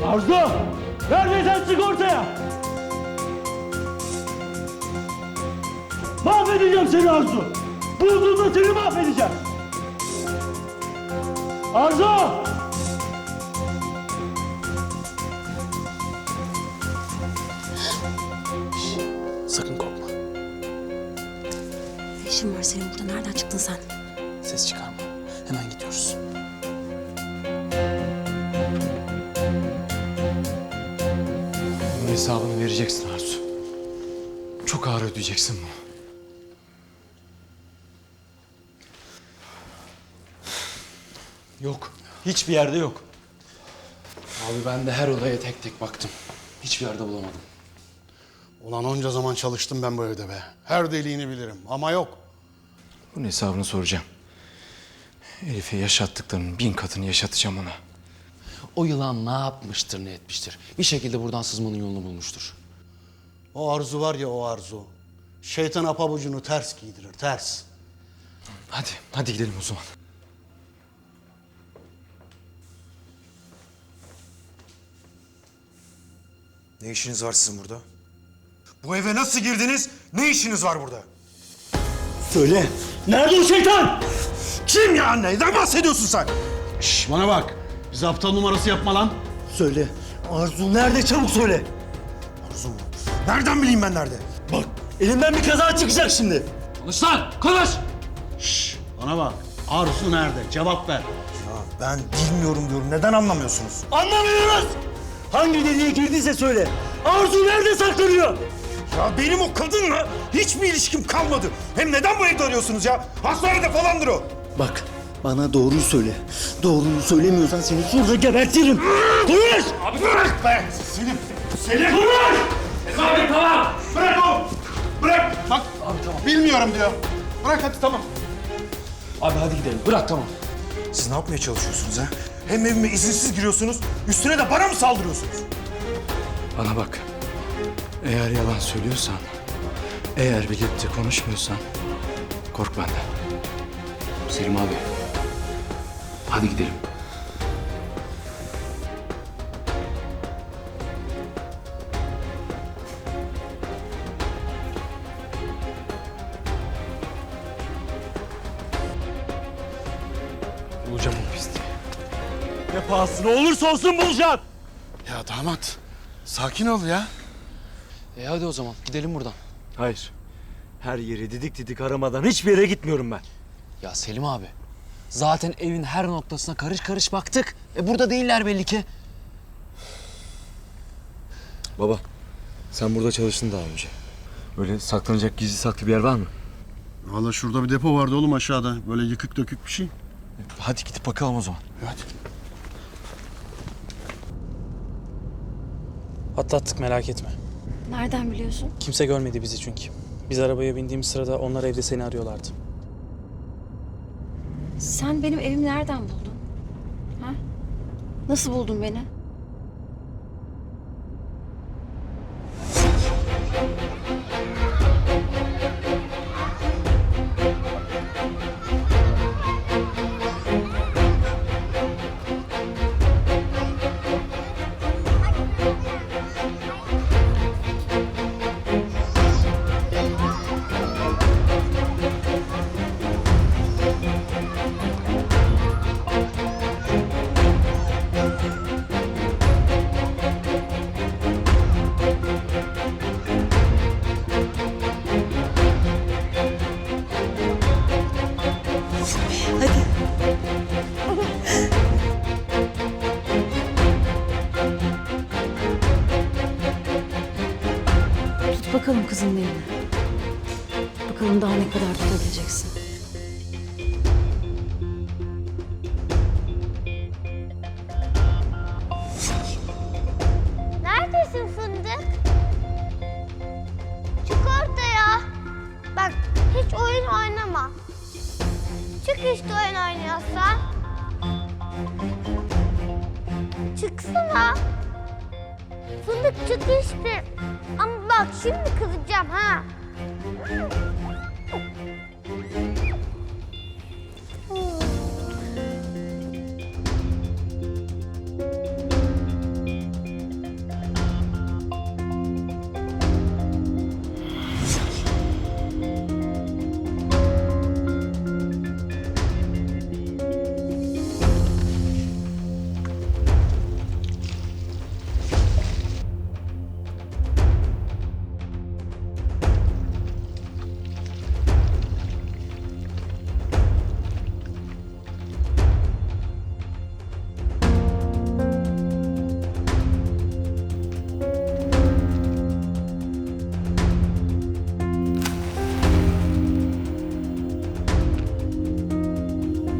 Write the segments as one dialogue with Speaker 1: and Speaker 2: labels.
Speaker 1: Arzu! Neredeysen çık ortaya! Mahvedeceğim seni Arzu! Bulduğumda seni mahvedeceğim! Arzu!
Speaker 2: Sakın korkma.
Speaker 3: Ne işin var senin burada? Nereden çıktın sen?
Speaker 2: Ses çıkarma. Hemen gidiyoruz. Bunun hesabını vereceksin Arzu. Çok ağır ödeyeceksin bunu. Yok. Hiçbir yerde yok. Abi ben de her olaya tek tek baktım. Hiçbir yerde bulamadım.
Speaker 4: Ulan onca zaman çalıştım ben bu evde be. Her deliğini bilirim ama yok.
Speaker 2: Bunun hesabını soracağım. Elif'e yaşattıklarının 1000 katını yaşatacağım ona. O yılan ne yapmıştır, ne etmiştir? Bir şekilde buradan sızmanın yolunu bulmuştur.
Speaker 4: O Arzu var ya o Arzu. Şeytan pabucunu ters giydirir, ters.
Speaker 2: Hadi gidelim o zaman.
Speaker 5: Ne işiniz var sizin burada? Bu eve nasıl girdiniz? Ne işiniz var burada?
Speaker 1: Söyle! Nerede o şeytan?
Speaker 5: Kim ya? Neyden bahsediyorsun sen?
Speaker 4: Şş, bana bak. Bize aptal numarası yapma lan.
Speaker 1: Söyle! Arzu nerede? Çabuk söyle!
Speaker 5: Arzu mu? Nereden bileyim ben nerede?
Speaker 1: Bak! Elimden bir kaza çıkacak şimdi!
Speaker 2: Konuş lan! Konuş!
Speaker 4: Şş, bana bak. Arzu nerede? Cevap ver.
Speaker 5: Ya ben bilmiyorum diyorum. Neden anlamıyorsunuz?
Speaker 1: Anlamıyoruz! Hangi deliğe girdiyse söyle! Arzu nerede saklanıyor?
Speaker 5: Ya benim o kadınla hiçbir ilişkim kalmadı. Hem neden bu evde arıyorsunuz ya? Hastanede falandır o.
Speaker 1: Bak, bana doğruyu söyle. Doğruyu söylemiyorsan seni şurada gebertirim. Konuş!
Speaker 5: Abi bırak be! Selim! Selim!
Speaker 1: Konuş!
Speaker 5: Abi tamam! Bırak o! Bırak! Bak abi tamam. Bilmiyorum diyor. Bırak hadi tamam.
Speaker 2: Abi hadi gidelim. Bırak tamam.
Speaker 5: Siz ne yapmaya çalışıyorsunuz ha? Hem evime izinsiz giriyorsunuz, üstüne de bana mı saldırıyorsunuz?
Speaker 2: Bana bak. Eğer yalan söylüyorsan, eğer bilip de konuşmuyorsan kork benden. Selim abi. Hadi gidelim. Bulacağım o pisliği.
Speaker 1: Ne pahasına olursa olsun bulacağım.
Speaker 4: Ya damat. Sakin ol ya.
Speaker 2: Hadi o zaman gidelim buradan.
Speaker 1: Hayır. Her yeri didik didik aramadan hiçbir yere gitmiyorum ben.
Speaker 2: Ya Selim abi. Zaten evin her noktasına karış karış baktık. Burada değiller belli ki.
Speaker 6: Baba, sen burada çalıştın daha önce. Böyle saklanacak gizli saklı bir yer var mı?
Speaker 4: Valla şurada bir depo vardı oğlum aşağıda. Böyle yıkık dökük bir şey.
Speaker 6: Hadi gidip bakalım o zaman.
Speaker 4: Hadi.
Speaker 7: Atlattık merak etme.
Speaker 3: Nereden biliyorsun?
Speaker 7: Kimse görmedi bizi çünkü. Biz arabaya bindiğimiz sırada onlar evde seni arıyorlardı.
Speaker 3: Sen benim evimi nereden buldun? Ha? Nasıl buldun beni? Tut bakalım kızın elini. Bakalım daha ne kadar tutabileceksin.
Speaker 8: Neredesin fındık? Çık ortaya. Bak hiç oyun oynama. Çık işte oyun oynuyorsan. Çıksana. Fındık çık işte. Ama bak şimdi kızacağım ha.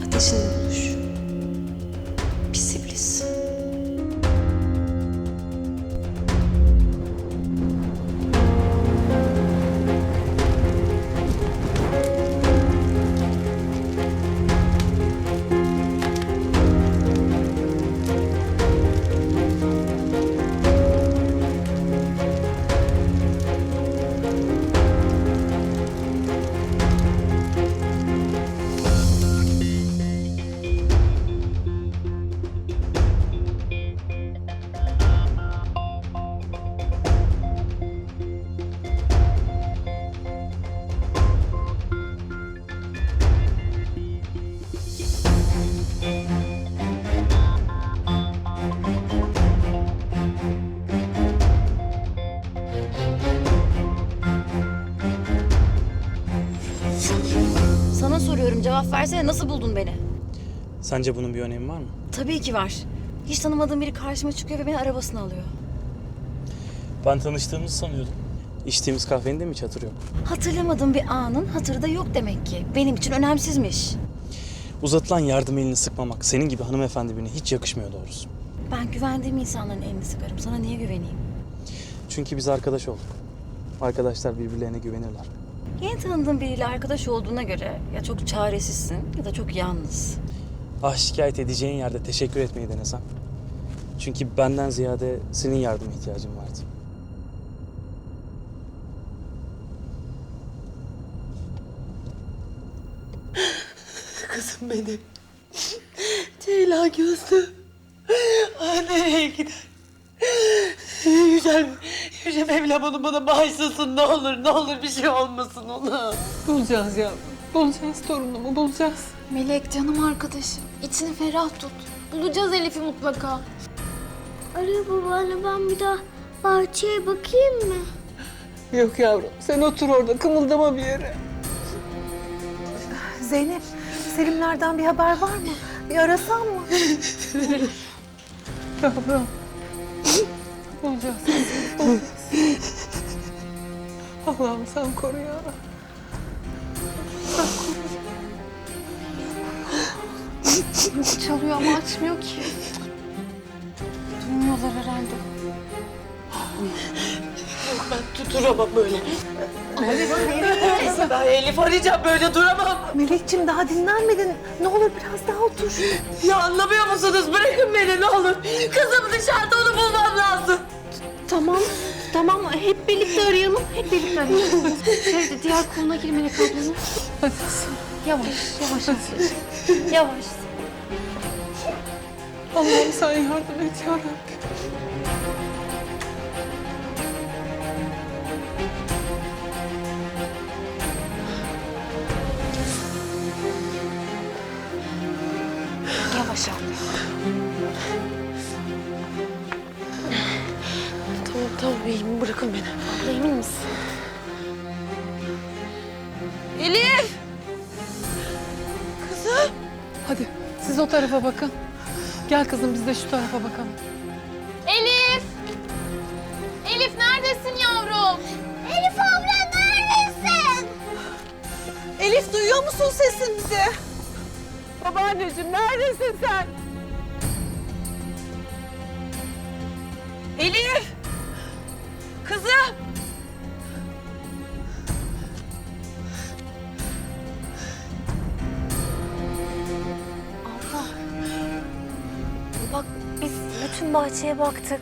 Speaker 3: Ateşinle buluş. Pis iblis. Sana soruyorum, cevap versene. Nasıl buldun beni?
Speaker 7: Sence bunun bir önemi var mı?
Speaker 3: Tabii ki var. Hiç tanımadığım biri karşıma çıkıyor ve beni arabasına alıyor.
Speaker 7: Ben tanıştığımızı sanıyordum. İçtiğimiz kahvenin de mi hiç hatırı yok?
Speaker 3: Hatırlamadığım bir anın hatırı da yok demek ki. Benim için önemsizmiş.
Speaker 7: Uzatılan yardım elini sıkmamak senin gibi hanımefendi birine hiç yakışmıyor doğrusu.
Speaker 3: Ben güvendiğim insanların elini sıkarım. Sana niye güveneyim?
Speaker 7: Çünkü biz arkadaş olduk. Arkadaşlar birbirlerine güvenirler.
Speaker 3: Yeni tanıdığın biriyle arkadaş olduğuna göre ya çok çaresizsin ya da çok yalnız.
Speaker 7: Ah, şikayet edeceğin yerde teşekkür etmeyi denesen. Çünkü benden ziyade senin yardıma ihtiyacın vardı.
Speaker 9: Kızım benim. Ceylan gözlüm. Nereye gider? Yüce Mevlam onu bana bağışlasın ne olur, ne olur bir şey olmasın ona. Bulacağız yavrum, bulacağız torunumu, bulacağız.
Speaker 8: Melek canım arkadaşım. İçini ferah tut. Bulacağız Elif'i mutlaka. Arıyor babaanne, ben bir daha bahçeye bakayım mı?
Speaker 9: Yok yavrum, sen otur orada, kımıldama bir yere.
Speaker 10: Zeynep, Selimlerden bir haber var mı? Bir arasan mı?
Speaker 9: Yavrum. Bulacağız. Bulacağız. Allah'ım sen koru ya. Sen koru.
Speaker 8: Çalıyor ama açmıyor ki. Duymuyorlar herhalde.
Speaker 9: Yok ben tuturamam böyle. Ben Elif arayacağım, böyle duramam.
Speaker 10: Melekciğim daha dinlenmedin. Ne olur biraz daha otur.
Speaker 9: Ya anlamıyor musunuz? Bırakın beni ne olur. Kızım dışarıda, onu bulmam lazım.
Speaker 3: Tamam. Hep birlikte arayalım. Hep birlikte arayalım. Diğer koluna gir Melek ablanın. Yavaş ablacığım. Yavaş.
Speaker 9: Allah'ım sen yardım et yarabbim.
Speaker 3: Yavaş abla.
Speaker 9: Tamam iyiyim, bırakın beni.
Speaker 3: Abla emin misin?
Speaker 9: Elif! Kızım!
Speaker 11: Hadi siz o tarafa bakın. Gel kızım biz de şu tarafa bakalım.
Speaker 8: Elif! Elif neredesin yavrum? Elif abla neredesin?
Speaker 9: Elif duyuyor musun sesimizi? Babaanneciğim neredesin sen? Elif! Kızım!
Speaker 10: Bak biz bütün bahçeye baktık.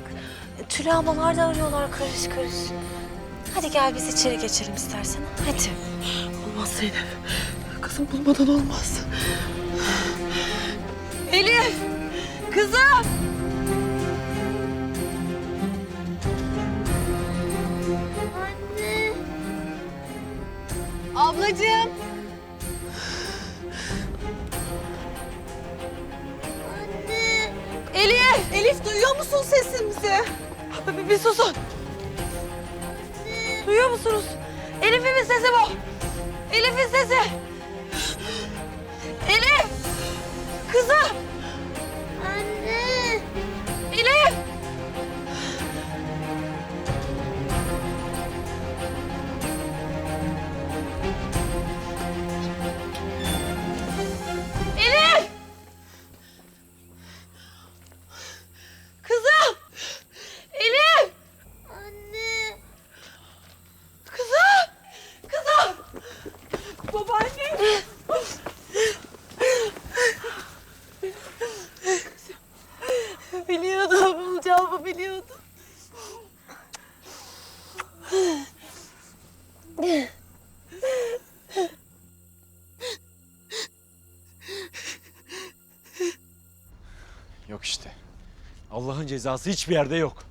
Speaker 10: Tülay ablalar da arıyorlar karış karış. Hadi gel biz içeri geçelim istersen. Hadi.
Speaker 9: Olmaz Zeynep. Kızım bulmadan olmaz. Elif! Kızım!
Speaker 8: Anne.
Speaker 9: Ablacığım!
Speaker 8: Anne.
Speaker 9: Elif! Elif duyuyor musun sesimizi? Bir susun. Duyuyor musunuz? Elif'in sesi bu. Elif'in sesi. Elif! Kızım!
Speaker 8: Anne.
Speaker 9: Elif! Elif! Kızım! Elif!
Speaker 8: Anne.
Speaker 9: Kızım! Kızım! Babaanne! Biliyordum, bulacağımı biliyordum.
Speaker 6: Yok işte. Allah'ın cezası hiçbir yerde yok.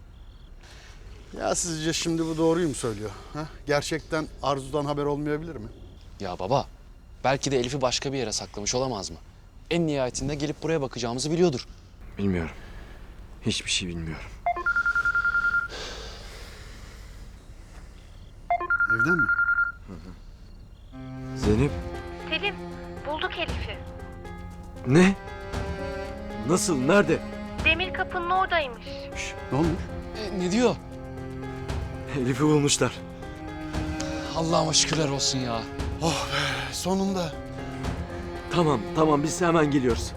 Speaker 4: Ya sizce şimdi bu doğruyu mu söylüyor? Ha? Gerçekten Arzu'dan haber olmayabilir mi?
Speaker 2: Ya baba, belki de Elif'i başka bir yere saklamış olamaz mı? En nihayetinde gelip buraya bakacağımızı biliyordur.
Speaker 6: Bilmiyorum. Hiçbir şey bilmiyorum.
Speaker 4: Evden mi?
Speaker 6: Zeynep.
Speaker 10: Selim bulduk Elif'i.
Speaker 6: Ne? Nasıl? Nerede?
Speaker 10: Demir kapının oradaymış.
Speaker 4: Ne olmuş?
Speaker 2: Ne diyor?
Speaker 6: Elif'i bulmuşlar.
Speaker 2: Allah'ıma şükürler olsun ya.
Speaker 4: Oh be sonunda.
Speaker 6: Tamam biz hemen geliyoruz.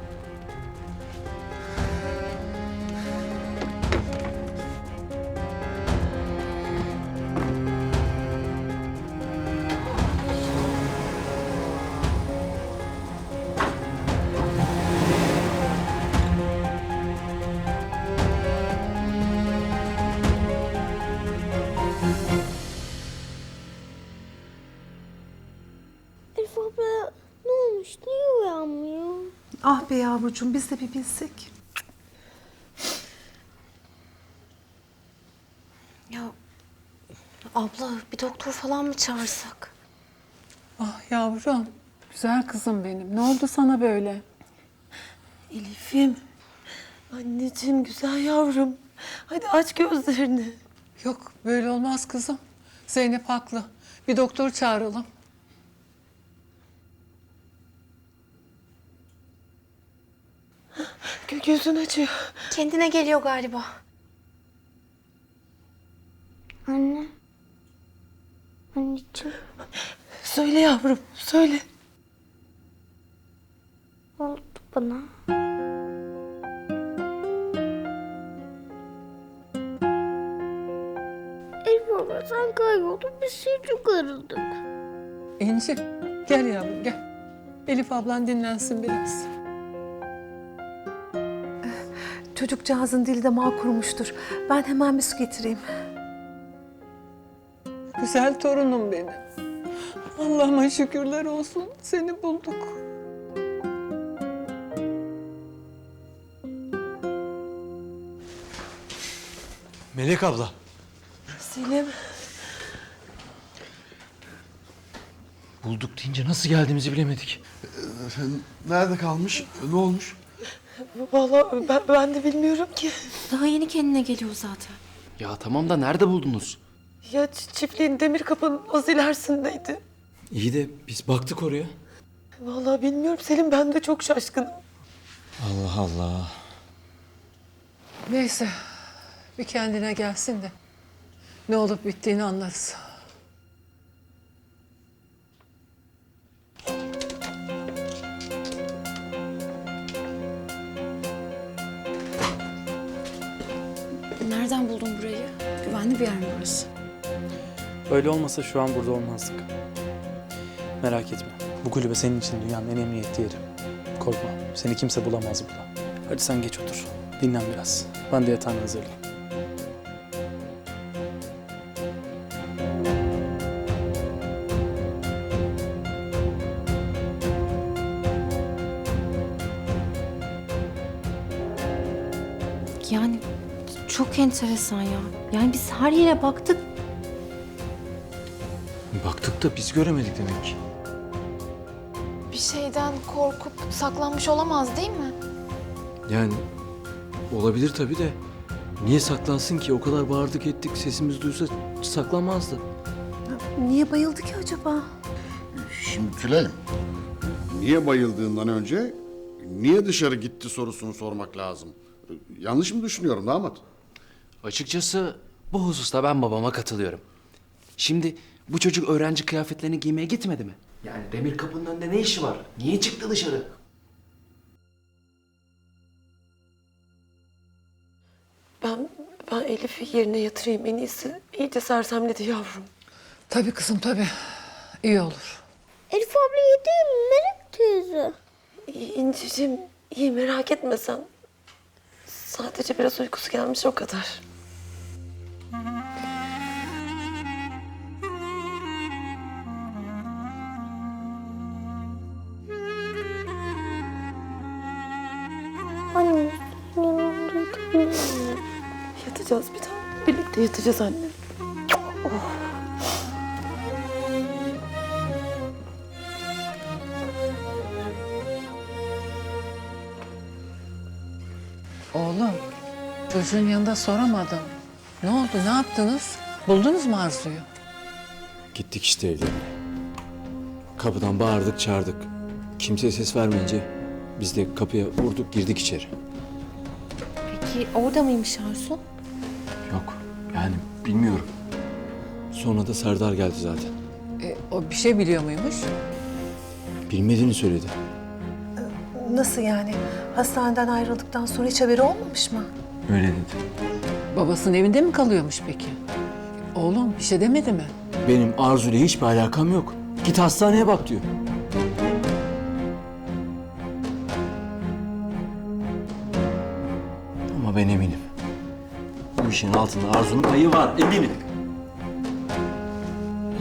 Speaker 8: Elif abla ne olmuş? Niye uyanmıyor?
Speaker 10: Ah be yavrucuğum biz de bir bilsek.
Speaker 3: Ya abla bir doktor falan mı çağırsak?
Speaker 11: Ah yavrum. Güzel kızım benim. Ne oldu sana böyle?
Speaker 9: Elif'im. Anneciğim, güzel yavrum. Hadi aç gözlerini.
Speaker 11: Yok böyle olmaz kızım. Zeynep haklı. Bir doktor çağıralım.
Speaker 9: Gözün acıyor.
Speaker 3: Kendine geliyor galiba.
Speaker 8: Anne. Anneciğim.
Speaker 9: Söyle yavrum, söyle.
Speaker 8: Ne oldu bana? Elif abla sonra sen kayboldun. Biz seni çok aradık.
Speaker 11: İnci gel yavrum gel. Elif ablan dinlensin biraz.
Speaker 10: Çocukcağızın dili damağ kurumuştur. Ben hemen bir su getireyim.
Speaker 11: Güzel torunum benim. Allah'ıma şükürler olsun seni bulduk.
Speaker 6: Melek abla.
Speaker 10: Selim.
Speaker 2: Bulduk deyince nasıl geldiğimizi bilemedik.
Speaker 5: Nerede kalmış? Ne olmuş?
Speaker 9: Vallahi ben de bilmiyorum ki.
Speaker 3: Daha yeni kendine geliyor zaten.
Speaker 2: Ya tamam da nerede buldunuz?
Speaker 9: Ya çiftliğin demir kapının az ilerisindeydi.
Speaker 2: İyi de biz baktık oraya.
Speaker 9: Vallahi bilmiyorum Selim, ben de çok şaşkınım.
Speaker 2: Allah Allah.
Speaker 11: Neyse bir kendine gelsin de ne olup bittiğini anlarız.
Speaker 3: Nereden buldun burayı? Güvenli bir yer mi burası?
Speaker 7: Öyle olmasa şu an burada olmazdık. Merak etme. Bu kulübe senin için dünyanın en emniyetli yeri. Korkma. Seni kimse bulamaz burada. Hadi sen geç otur. Dinlen biraz. Ben de yatağını hazırlayayım.
Speaker 3: Yani çok enteresan ya. Yani biz her yere baktık.
Speaker 2: Baktık da biz göremedik demek ki.
Speaker 8: Bir şeyden korkup saklanmış olamaz değil mi?
Speaker 6: Yani olabilir tabii de niye saklansın ki? O kadar bağırdık ettik, sesimizi duysa saklanmazdı.
Speaker 10: Niye bayıldı ki acaba?
Speaker 12: Şimdi Tülay'ım, niye bayıldığından önce niye dışarı gitti sorusunu sormak lazım. Yanlış mı düşünüyorum damat?
Speaker 2: Açıkçası bu hususta ben babama katılıyorum. Şimdi bu çocuk öğrenci kıyafetlerini giymeye gitmedi mi? Yani demir kapının önünde ne işi var? Niye çıktı dışarı?
Speaker 9: Ben Elif'i yerine yatırayım en iyisi. İyice sersemledi yavrum.
Speaker 11: Tabii kızım tabii. İyi olur.
Speaker 8: Elif abla iyi değil mi Melek teyze?
Speaker 9: İnciciğim iyi, merak etme sen. Sadece biraz uykusu gelmiş, o kadar.
Speaker 8: Anne yanımda yatabilir miyim?
Speaker 9: Yatacağız bir tane. Birlikte yatacağız anne.
Speaker 11: Oğlum çocuğun yanında soramadım. Ne oldu ne yaptınız? Buldunuz mu Arzu'yu?
Speaker 6: Gittik işte evlerine. Kapıdan bağırdık çağırdık. Kimse ses vermeyince biz de kapıya vurduk girdik içeri.
Speaker 3: Peki orada mıymış Arzu?
Speaker 6: Yok yani bilmiyorum. Sonra da Serdar geldi zaten.
Speaker 11: O bir şey biliyor muymuş?
Speaker 6: Bilmediğini söyledi.
Speaker 10: Nasıl yani? Hastaneden ayrıldıktan sonra hiç haberi olmamış mı?
Speaker 6: Öyle dedi.
Speaker 11: Babasının evinde mi kalıyormuş peki? Oğlum bir şey demedi mi?
Speaker 6: Benim Arzu'yla hiçbir alakam yok. Git hastaneye bak diyor. Ama ben eminim. Bu işin altında Arzu'nun payı var, eminim.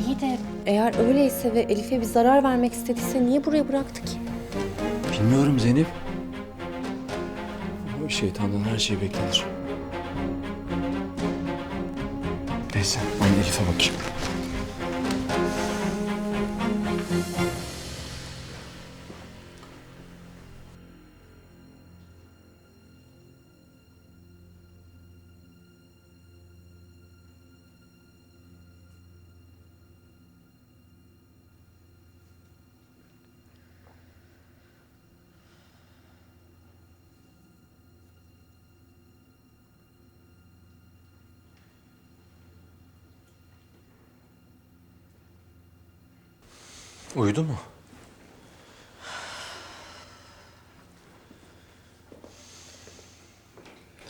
Speaker 3: İyi de eğer öyleyse ve Elif'e bir zarar vermek istediyse niye buraya bıraktı ki?
Speaker 6: Bilmiyorum Zeynep. O şeytandan her şey beklenir. Neyse, ben Elif'e bakayım. Uyudu mu?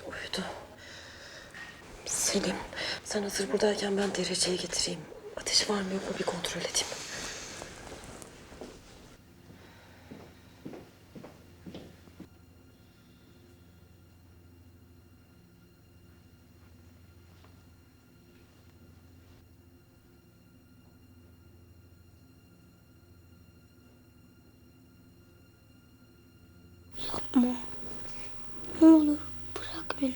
Speaker 9: Uyudu. Selim,
Speaker 10: Sen hazır buradayken ben dereceye getireyim. Ateşi var mı yok mu bir kontrol edeyim.
Speaker 8: Yapma. Ne olur bırak beni.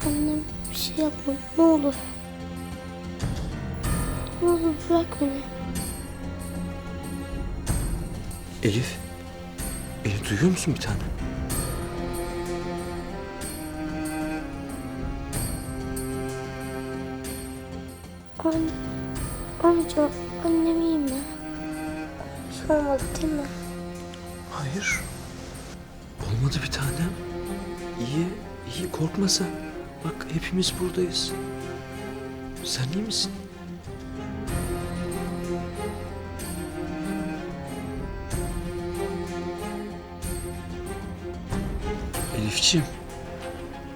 Speaker 8: Annem bir şey yapma. Ne olur. Ne olur bırak beni.
Speaker 6: Elif. Beni duyuyor musun bir tane?
Speaker 8: Amca, annem iyi mi? Bir şey olmadı değil mi?
Speaker 6: Hayır. Olmadı bir tanem. İyi, iyi korkma sen. Bak hepimiz buradayız. Sen iyi misin? Elifciğim,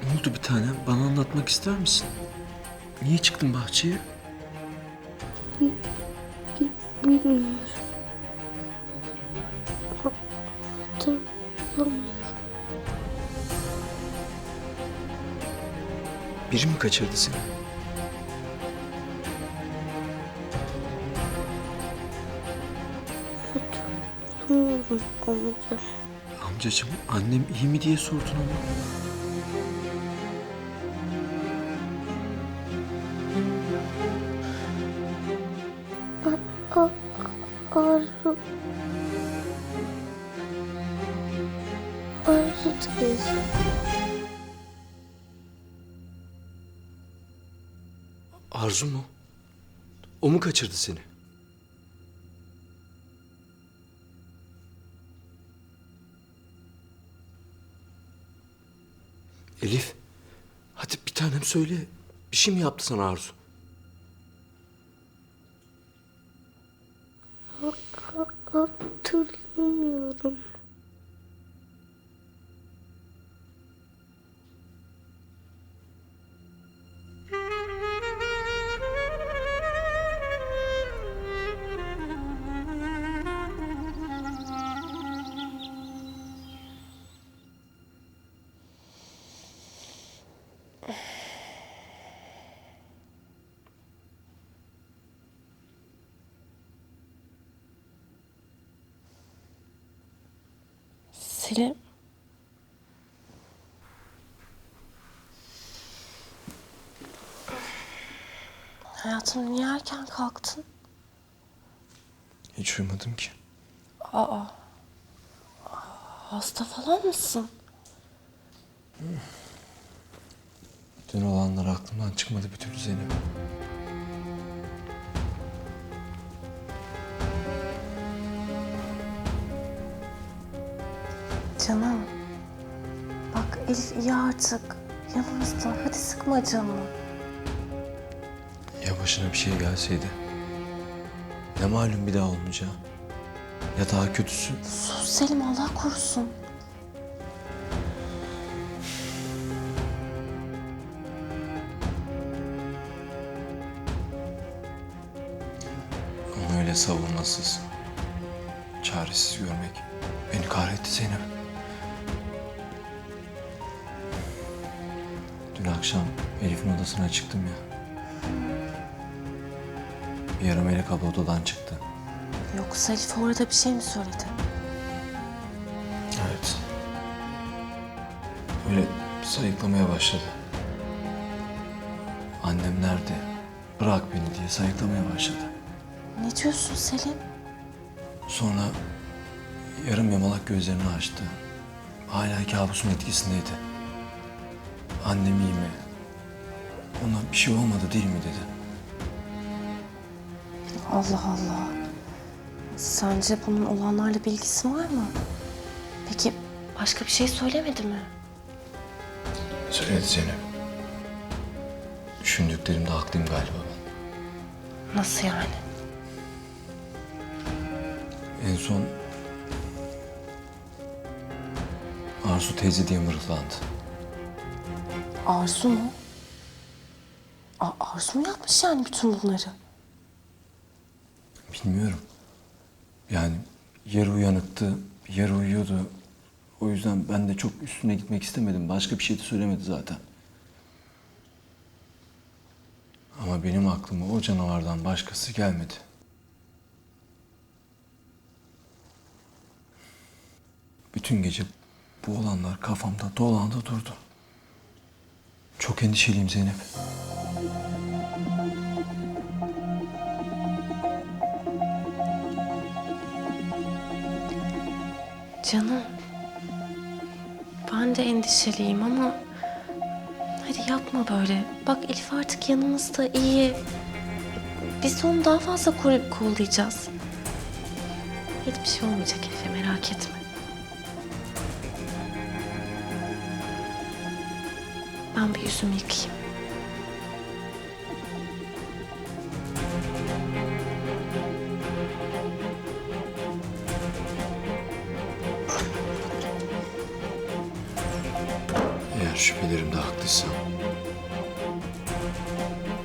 Speaker 6: ne oldu bir tanem? Bana anlatmak ister misin? Niye çıktın bahçeye?
Speaker 8: Bilmiyorum. Hatırlamıyorum.
Speaker 6: Biri mi kaçırdı seni?
Speaker 8: Hatırlamıyorum amca.
Speaker 6: Amcacığım, annem iyi mi diye sordun ama.
Speaker 8: Arzu. Arzu teyze.
Speaker 6: Arzu mu? O mu kaçırdı seni? Elif, hadi bir tanem söyle. Bir şey mi yaptı sana Arzu?
Speaker 8: Hatırlamıyorum.
Speaker 10: Selim. Hayatım niye erken kalktın?
Speaker 6: Hiç uyumadım ki.
Speaker 10: Aa. Hasta falan mısın?
Speaker 6: Dün olanlar aklımdan çıkmadı bir türlü Zeynep.
Speaker 10: Canım. Bak Elif iyi artık. Yanımızda. Hadi sıkma canını.
Speaker 6: Ya başına bir şey gelseydi? Ne malum bir daha olmayacağı? Ya daha kötüsü?
Speaker 10: Sus Selim Allah korusun.
Speaker 6: Onu öyle savunmasız, çaresiz görmek beni kahretti Zeynep. Dün akşam Elif'in odasına çıktım ya. Bir ara Melek abla odadan çıktı.
Speaker 10: Yoksa Elif orada bir şey mi söyledi?
Speaker 6: Evet. Öyle sayıklamaya başladı. Annem nerede? Bırak beni diye sayıklamaya başladı.
Speaker 10: Ne diyorsun Selim?
Speaker 6: Sonra yarım yamalak gözlerini açtı. Hala kabusun etkisindeydi. Annem iyi mi? Ona bir şey olmadı değil mi dedi.
Speaker 10: Allah Allah. Sence bunun olanlarla bir ilgisi var mı? Peki başka bir şey söylemedi mi?
Speaker 6: Söyledi Zeynep. Düşündüklerimde haklıyım galiba ben.
Speaker 10: Nasıl yani?
Speaker 6: En son Arzu teyze diye mırıldandı.
Speaker 10: Arzu mu? Arzu mu yapmış yani bütün bunları?
Speaker 6: Bilmiyorum. Yani yarı uyanıktı, yarı uyuyordu. O yüzden ben de çok üstüne gitmek istemedim. Başka bir şey de söylemedi zaten. Ama benim aklıma o canavardan başkası gelmedi. Bütün gece bu olanlar kafamda dolandı durdu. Çok endişeliyim Zeynep.
Speaker 10: Canım, ben de endişeliyim ama hadi yapma böyle. Bak Elif artık yanımızda, iyi. Biz de onu daha fazla koruyup kollayacağız. Hiçbir şey olmayacak Elif'e, merak etme. Ben bir yüzümü yıkayayım.
Speaker 6: Eğer şüphelerimde haklıysam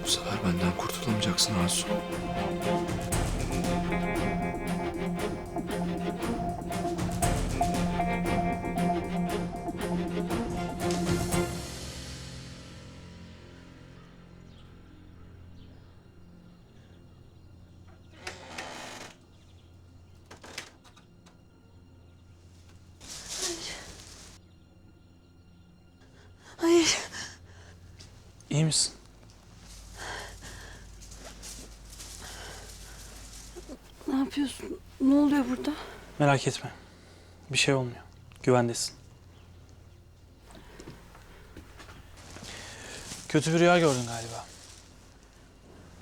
Speaker 6: bu sefer benden kurtulamayacaksın Arzu.
Speaker 3: Hayır.
Speaker 7: İyi misin?
Speaker 3: Ne yapıyorsun? Ne oluyor burada?
Speaker 7: Merak etme. Bir şey olmuyor. Güvendesin. Kötü bir rüya gördün galiba.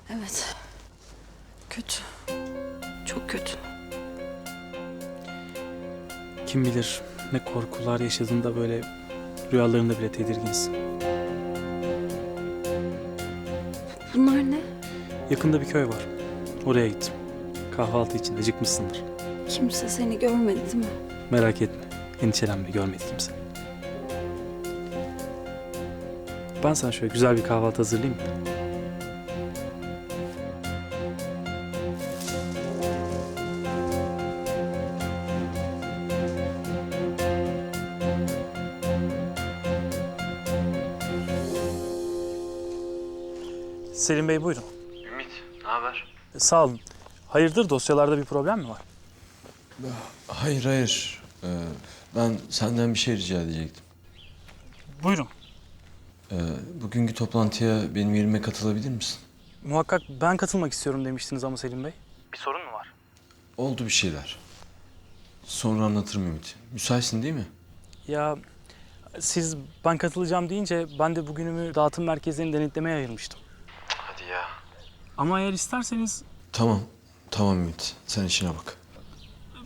Speaker 3: Evet. Kötü. Çok kötü.
Speaker 7: Kim bilir ne korkular yaşadığında böyle rüyalarında bile tedirginsin.
Speaker 3: Bunlar ne?
Speaker 7: Yakında bir köy var. Oraya gittim. Kahvaltı için acıkmışsındır.
Speaker 3: Kimse seni görmedi değil mi?
Speaker 7: Merak etme. Endişelenme, görmedi kimse. Ben sana şöyle güzel bir kahvaltı hazırlayayım mı? Selim Bey buyurun.
Speaker 6: Ümit, ne haber?
Speaker 7: Sağ olun. Hayırdır, dosyalarda bir problem mi var?
Speaker 6: Hayır, hayır. Ben senden bir şey rica edecektim.
Speaker 7: Buyurun.
Speaker 6: Bugünkü toplantıya benim yerime katılabilir misin?
Speaker 7: Muhakkak ben katılmak istiyorum demiştiniz ama Selim Bey. Bir sorun mu var?
Speaker 6: Oldu bir şeyler. Sonra anlatırım Ümit. Müsaitsin değil mi?
Speaker 7: Ya siz ben katılacağım deyince ben de bugünümü dağıtım merkezlerini denetlemeye ayırmıştım.
Speaker 6: Hadi ya.
Speaker 7: Ama eğer isterseniz...
Speaker 6: Tamam. Tamam Ümit. Sen işine bak.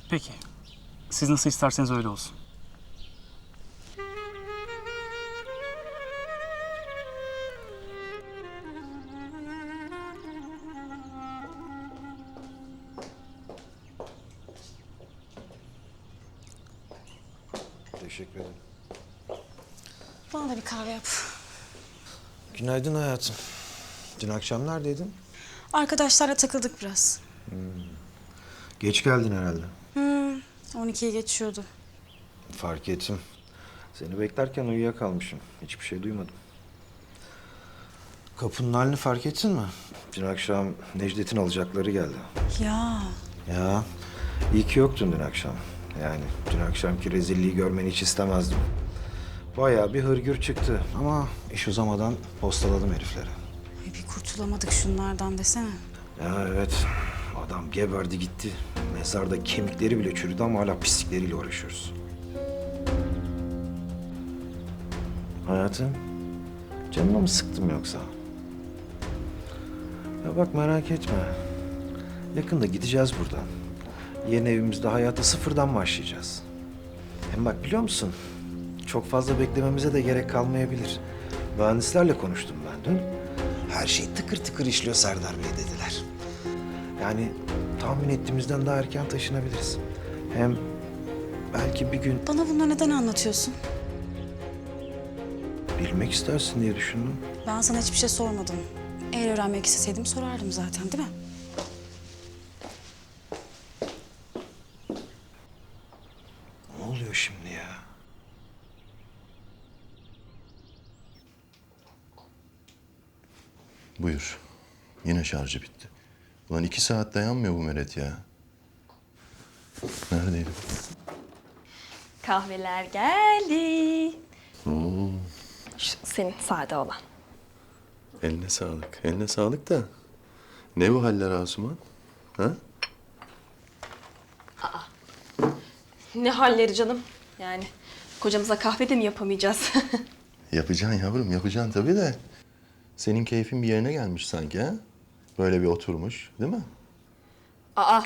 Speaker 7: Peki. Siz nasıl isterseniz öyle olsun.
Speaker 13: Teşekkür ederim.
Speaker 8: Bana da bir kahve yap.
Speaker 13: Günaydın hayatım. Dün akşam neredeydin?
Speaker 8: Arkadaşlarla takıldık biraz.
Speaker 13: Geç geldin herhalde.
Speaker 8: 12'yi geçiyordu.
Speaker 13: Fark ettim. Seni beklerken uyuyakalmışım. Hiçbir şey duymadım. Kapının halini fark ettin mi? Dün akşam Necdet'in alacakları geldi.
Speaker 8: Ya.
Speaker 13: Ya, iyi ki yoktun dün akşam. Yani dün akşamki rezilliği görmeni hiç istemezdim. Bayağı bir hırgür çıktı ama iş uzamadan postaladım herifleri.
Speaker 8: Bir kurtulamadık şunlardan desene.
Speaker 13: Ya evet, adam geberdi gitti. Mezarda kemikleri bile çürüdü ama hala pislikleriyle uğraşıyoruz. Hayatım, canına mı sıktım yoksa? Ya bak merak etme. Yakında gideceğiz buradan. Yeni evimizde hayata sıfırdan başlayacağız. Hem bak biliyor musun? Çok fazla beklememize de gerek kalmayabilir. Mühendislerle konuştum ben dün. Her şey tıkır tıkır işliyor Serdar Bey dediler. Yani tahmin ettiğimizden daha erken taşınabiliriz. Hem belki bir gün...
Speaker 8: Bana bunları neden anlatıyorsun?
Speaker 13: bilmek istersin diye düşündüm.
Speaker 14: Ben sana hiçbir şey sormadım. Eğer öğrenmek isteseydim sorardım zaten, değil mi?
Speaker 13: Ne oluyor şimdi ya?
Speaker 15: Buyur. Yine şarjı bitti. Ulan 2 saat dayanmıyor bu meret ya. Neredeydi?
Speaker 16: Kahveler geldi.
Speaker 15: Oo,
Speaker 16: Şu senin sade olan.
Speaker 15: eline sağlık. Eline sağlık da. Ne bu haller Asuman? Ha?
Speaker 16: Ne halleri canım? Yani kocamıza kahve de mi yapamayacağız?
Speaker 15: Yapacaksın yavrum, yapacaksın tabii de. Senin keyfin bir yerine gelmiş sanki ha? Böyle bir oturmuş, değil mi?
Speaker 16: Aa,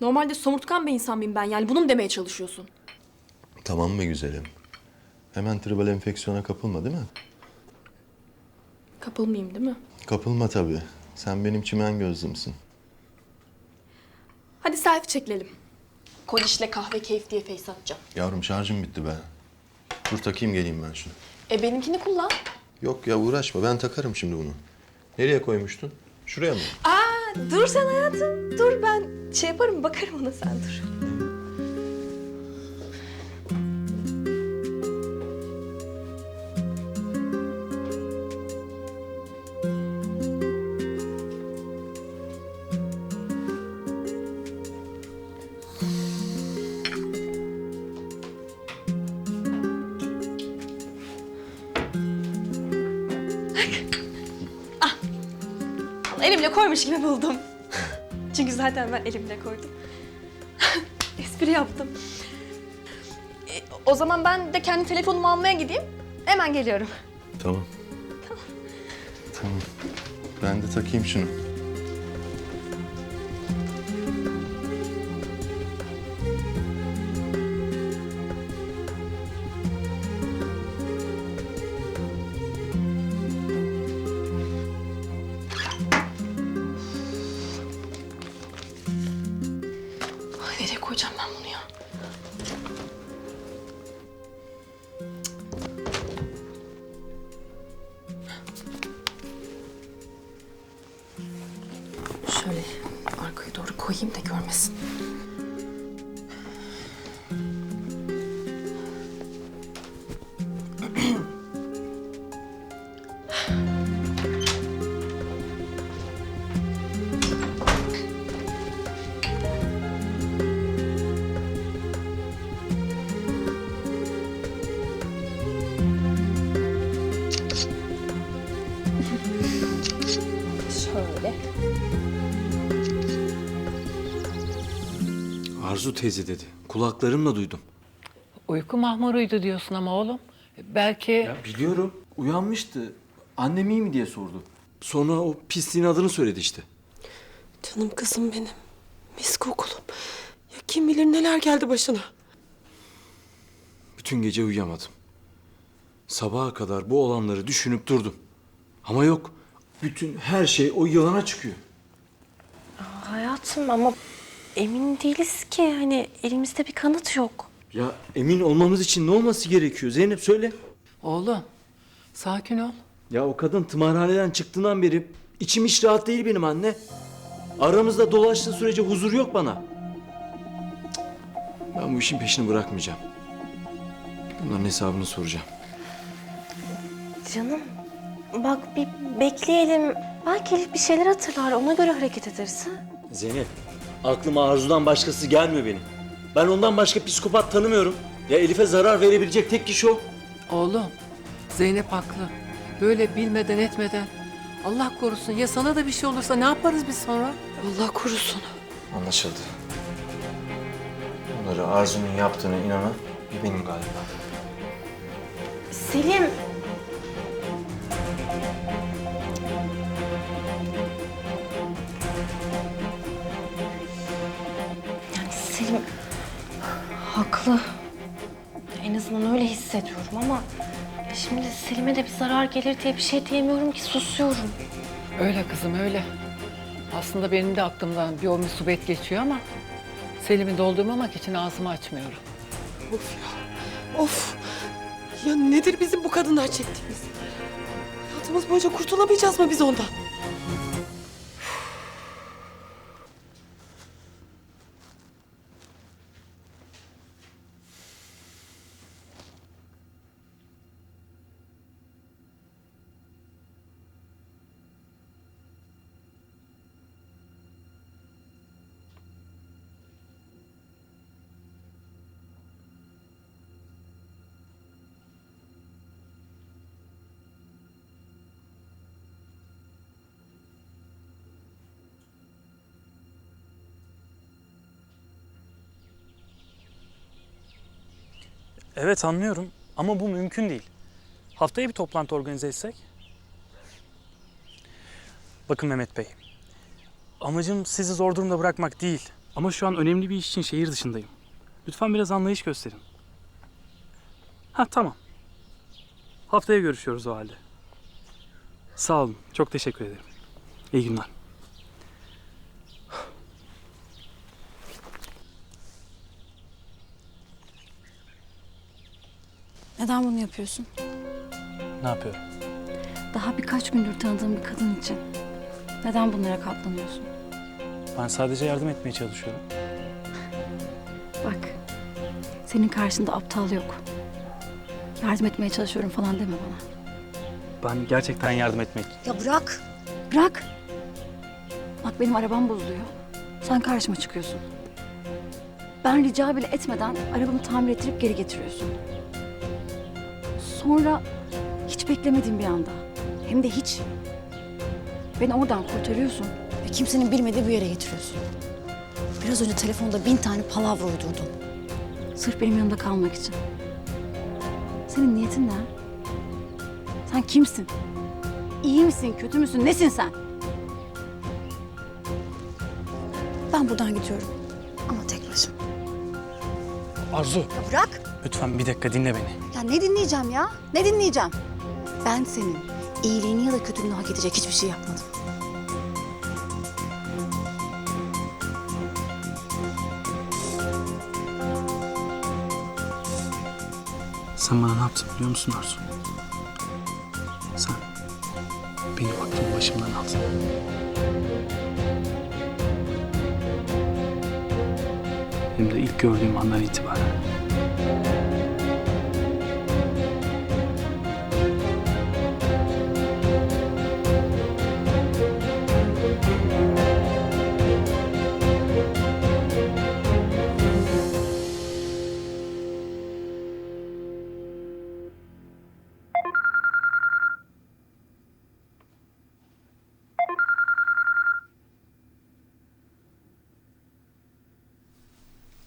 Speaker 16: normalde somurtkan bir insan mıyım ben? Yani bunu mu demeye çalışıyorsun?
Speaker 15: Tamam mı güzelim? Hemen tribal enfeksiyona kapılma değil mi?
Speaker 16: Kapılmayayım değil mi?
Speaker 15: Kapılma tabii. Sen benim çimen gözlümsün.
Speaker 16: Hadi selfie çekilelim. Kodişle kahve keyif diye face atacağım.
Speaker 15: Yavrum şarjım bitti be. Dur takayım geleyim ben şunu.
Speaker 16: Benimkini kullan.
Speaker 15: Yok ya uğraşma ben takarım şimdi bunu. Nereye koymuştun? Şuraya mı?
Speaker 16: Dur sen hayatım. Dur ben şey yaparım bakarım ona sen dur. Elimle koymuş gibi buldum. Çünkü zaten ben elimle koydum. Espri yaptım. O zaman ben de kendi telefonumu almaya gideyim. Hemen geliyorum.
Speaker 15: Tamam. Tamam. Ben de takayım şunu.
Speaker 16: Ay, nereye koyacağım ben bunu ya? Şöyle arkaya doğru koyayım da görmesin. Şöyle.
Speaker 6: Arzu teyze dedi. Kulaklarımla duydum.
Speaker 11: Uyku mahmuruydu diyorsun ama oğlum. Belki...
Speaker 6: Ya biliyorum. Uyanmıştı. Annem iyi mi diye sordu. Sonra o pisliğin adını söyledi işte.
Speaker 9: Canım kızım benim. Mis kokulum. Ya kim bilir neler geldi başına.
Speaker 6: Bütün gece uyuyamadım. Sabaha kadar bu olanları düşünüp durdum. Ama yok. Bütün her şey o yılana çıkıyor.
Speaker 10: Hayatım ama emin değiliz ki. Hani elimizde bir kanıt yok.
Speaker 6: Ya emin olmamız için ne olması gerekiyor? Zeynep söyle.
Speaker 11: Oğlum sakin ol.
Speaker 6: Ya o kadın tımarhaneden çıktığından beri içim hiç rahat değil benim anne. Aramızda dolaştığı sürece huzur yok bana. Cık. Ben bu işin peşini bırakmayacağım. Bunların hesabını soracağım.
Speaker 10: Canım bak bir bekleyelim. Belki Elif bir şeyler hatırlar. Ona göre hareket ederiz ha?
Speaker 6: Zeynep, aklıma Arzu'dan başkası gelmiyor benim. Ben ondan başka psikopat tanımıyorum. Ya Elif'e zarar verebilecek tek kişi o.
Speaker 11: Oğlum Zeynep haklı. Böyle bilmeden etmeden Allah korusun ya sana da bir şey olursa ne yaparız biz sonra?
Speaker 9: Allah korusun.
Speaker 6: Anlaşıldı. Bunları Arzu'nun yaptığına inanan bir benim galiba.
Speaker 10: Selim. Yani Selim haklı. En azından öyle hissediyorum ama şimdi Selim'e de bir zarar gelir diye bir şey diyemiyorum ki susuyorum.
Speaker 11: Öyle kızım öyle. Aslında benim de aklımdan bir o musibet geçiyor ama Selim'i doldurmamak için ağzımı açmıyorum.
Speaker 9: Of ya. Of. Ya nedir bizim bu kadından çektiğimiz? Hayatımız boyunca kurtulamayacağız mı biz ondan?
Speaker 7: Evet anlıyorum ama bu mümkün değil. Haftaya bir toplantı organize etsek? Bakın Mehmet Bey, amacım sizi zor durumda bırakmak değil. Ama şu an önemli bir iş için şehir dışındayım. Lütfen biraz anlayış gösterin. Ha tamam. Haftaya görüşüyoruz o halde. Sağ olun, çok teşekkür ederim. İyi günler.
Speaker 14: Neden bunu yapıyorsun?
Speaker 7: Ne yapıyorum?
Speaker 14: Daha birkaç gündür tanıdığım bir kadın için. Neden bunlara katlanıyorsun?
Speaker 7: Ben sadece yardım etmeye çalışıyorum.
Speaker 14: Bak, senin karşında aptal yok. Yardım etmeye çalışıyorum falan deme bana.
Speaker 7: Ben gerçekten yardım etmek...
Speaker 14: Ya bırak. Bırak. Bak benim arabam bozuluyor. Sen karşıma çıkıyorsun. Ben rica bile etmeden arabamı tamir ettirip geri getiriyorsun. Sonra hiç beklemediğim bir anda. Hem de hiç. Beni oradan kurtarıyorsun ve kimsenin bilmediği bir yere getiriyorsun. Biraz önce telefonda 1000 tane palavra uydurdun. Sırf benim yanımda kalmak için. Senin niyetin ne? Sen kimsin? İyi misin, kötü müsün, nesin sen? Ben buradan gidiyorum ama tek başıma.
Speaker 7: Arzu,
Speaker 14: Ya bırak.
Speaker 7: lütfen bir dakika dinle beni.
Speaker 14: Ya ne dinleyeceğim ya? Ne dinleyeceğim? Ben senin iyiliğini ya da kötülüğünü hak edecek hiçbir şey yapmadım.
Speaker 7: Sen bana ne yaptın biliyor musun Arzu? Sen benim aklımı başımdan aldın. Hem de ilk gördüğüm andan itibaren.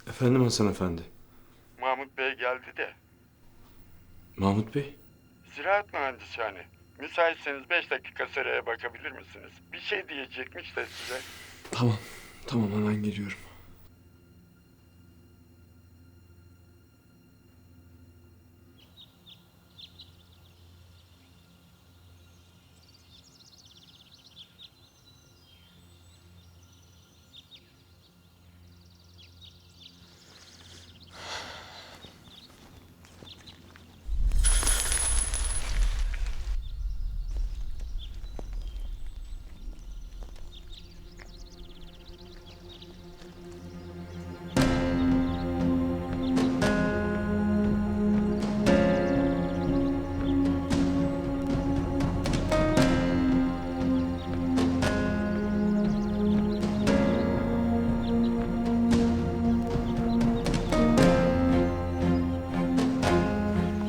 Speaker 6: Efendim Hasan Efendi.
Speaker 17: Mahmut Bey geldi de.
Speaker 6: Mahmut Bey.
Speaker 17: Ziraat mühendishane. Müsaitseniz 5 dakika seraya bakabilir misiniz? Bir şey diyecekmiş de size.
Speaker 6: Tamam. Tamam hemen geliyorum.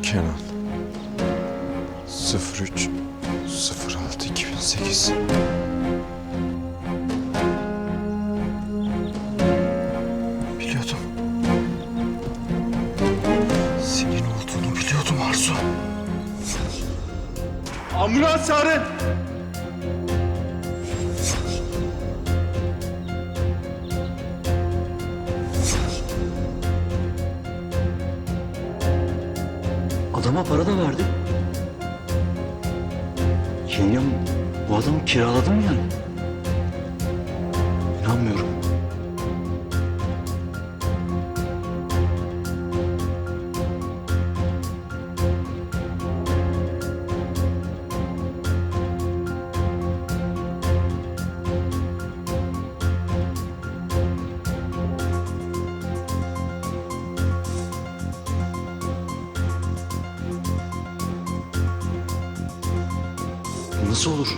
Speaker 6: Kenan 03-06-2008. Biliyordum. Senin olduğunu biliyordum Arzu.
Speaker 5: Ambulans çağırın.
Speaker 1: Adama para da verdi. Yengem bu adamı kiraladı mı yani? İnanmıyorum. Nasıl olur?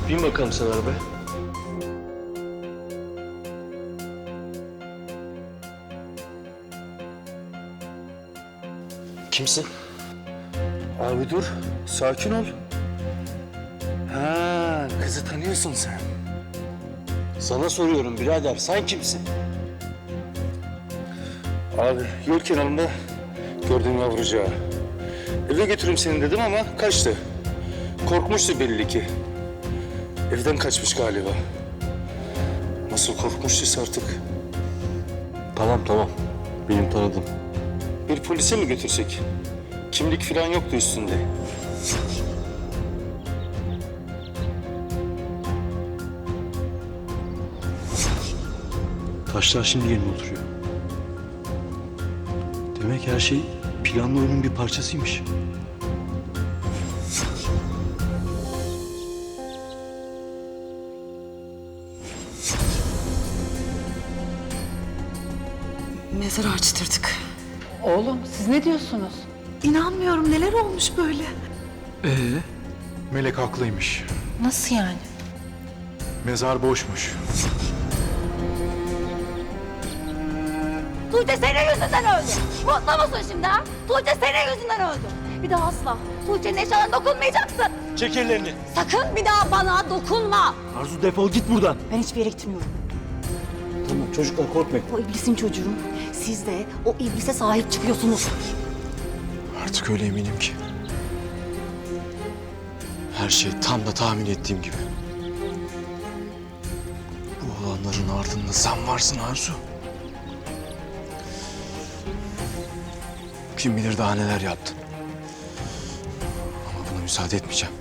Speaker 6: Bin bakalım sen arabaya. Kimsin?
Speaker 7: Abi dur, sakin ol. Ha, kızı tanıyorsun sen.
Speaker 6: Sana soruyorum birader, sen kimsin?
Speaker 7: Abi yol kenarında gördüm yavrucağı. Eve götüreyim seni dedim ama kaçtı. Korkmuştu belli ki. Evden kaçmış galiba. Nasıl korkmuştuysa artık.
Speaker 6: Tamam. Benim tanıdım.
Speaker 7: Bir polise mi götürsek? Kimlik falan yoktu üstünde.
Speaker 1: Taşlar şimdi yerine oturuyor. Demek her şey planlı oyunun bir parçasıymış.
Speaker 9: Mezar açtırdık. Oğlum siz ne diyorsunuz? İnanmıyorum, neler olmuş böyle?
Speaker 2: Melek haklıymış.
Speaker 10: Nasıl yani?
Speaker 2: Mezar boşmuş.
Speaker 14: Tuğçe senin yüzünden öldü. Mutlu musun şimdi ha? Tuğçe senin yüzünden öldü. Bir daha asla Tuğçe'nin eşyalarına dokunmayacaksın.
Speaker 1: Çek ellerini.
Speaker 14: Sakın bir daha bana dokunma.
Speaker 1: Arzu defol git buradan.
Speaker 14: Ben hiçbir yere gitmiyorum.
Speaker 1: Tamam çocuklar korkmayın.
Speaker 14: O iblisin çocuğu. Siz de o iblise sahip çıkıyorsunuz.
Speaker 2: Artık öyle eminim ki. Her şey tam da tahmin ettiğim gibi. Bu olanların ardında sen varsın Arzu. Kim bilir daha neler yaptın. Ama buna müsaade etmeyeceğim.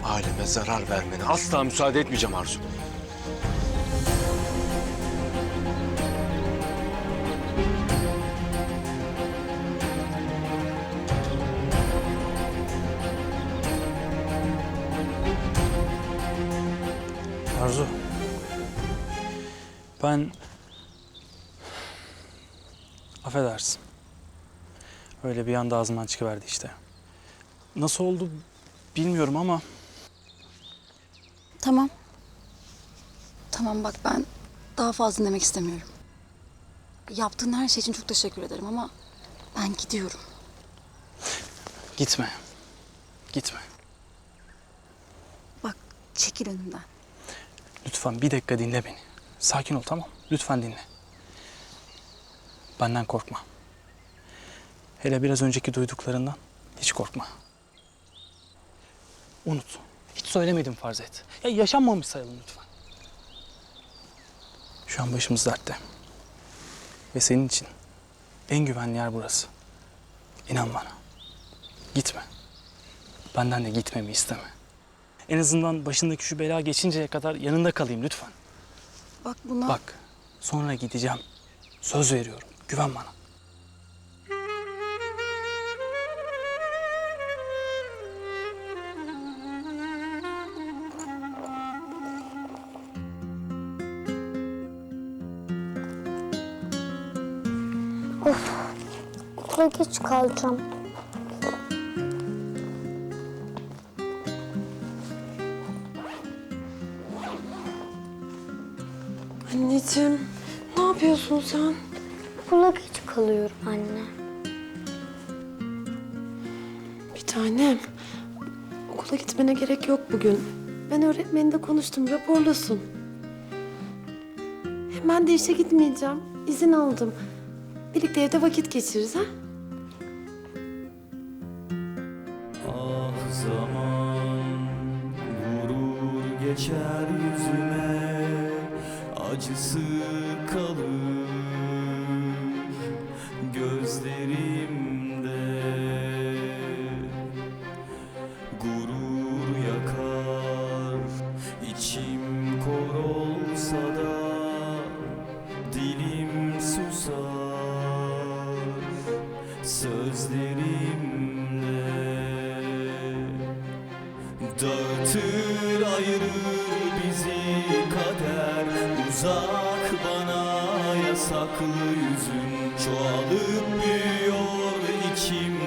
Speaker 2: Aileme zarar vermene asla müsaade etmeyeceğim Arzu.
Speaker 7: Arzu. Ben... Affedersin. Öyle bir anda ağzımdan çıkıverdi işte. Nasıl oldu bilmiyorum ama...
Speaker 14: Tamam. Tamam bak ben daha fazla demek istemiyorum. Yaptığın her şey için çok teşekkür ederim ama ben gidiyorum.
Speaker 7: Gitme. Gitme.
Speaker 14: Bak çekil önümden.
Speaker 7: Lütfen bir dakika dinle beni. Sakin ol tamam. Lütfen dinle. Benden korkma. Hele biraz önceki duyduklarından hiç korkma. Unut. Hiç söylemedim farz et. Ya yaşanmamış sayalım lütfen. Şu an başımız dertte. Ve senin için en güvenli yer burası. İnan bana. Gitme. Benden de gitmemi isteme. En azından başındaki şu bela geçinceye kadar yanında kalayım lütfen.
Speaker 14: Bak buna...
Speaker 7: Bak, sonra gideceğim. Söz veriyorum. Güven bana.
Speaker 8: Of, okula geç kalacağım.
Speaker 9: Anneciğim, ne yapıyorsun sen?
Speaker 8: Okula geç kalıyorum anne.
Speaker 9: Bir tanem, okula gitmene gerek yok bugün. Ben öğretmenimle konuştum, raporlasın. Hem ben de işe gitmeyeceğim, izin aldım. Birlikte evde vakit geçiririz ha?
Speaker 18: Ah zaman vurur geçer yüzüme, acısı kalır gözlerimde. Gurur yakar, içim kor olsa da dilim susar sözlerimle. Dağıtır ayırır bizi kader, uzak bana yasak. saklı yüzün çoğalıp büyüyor içim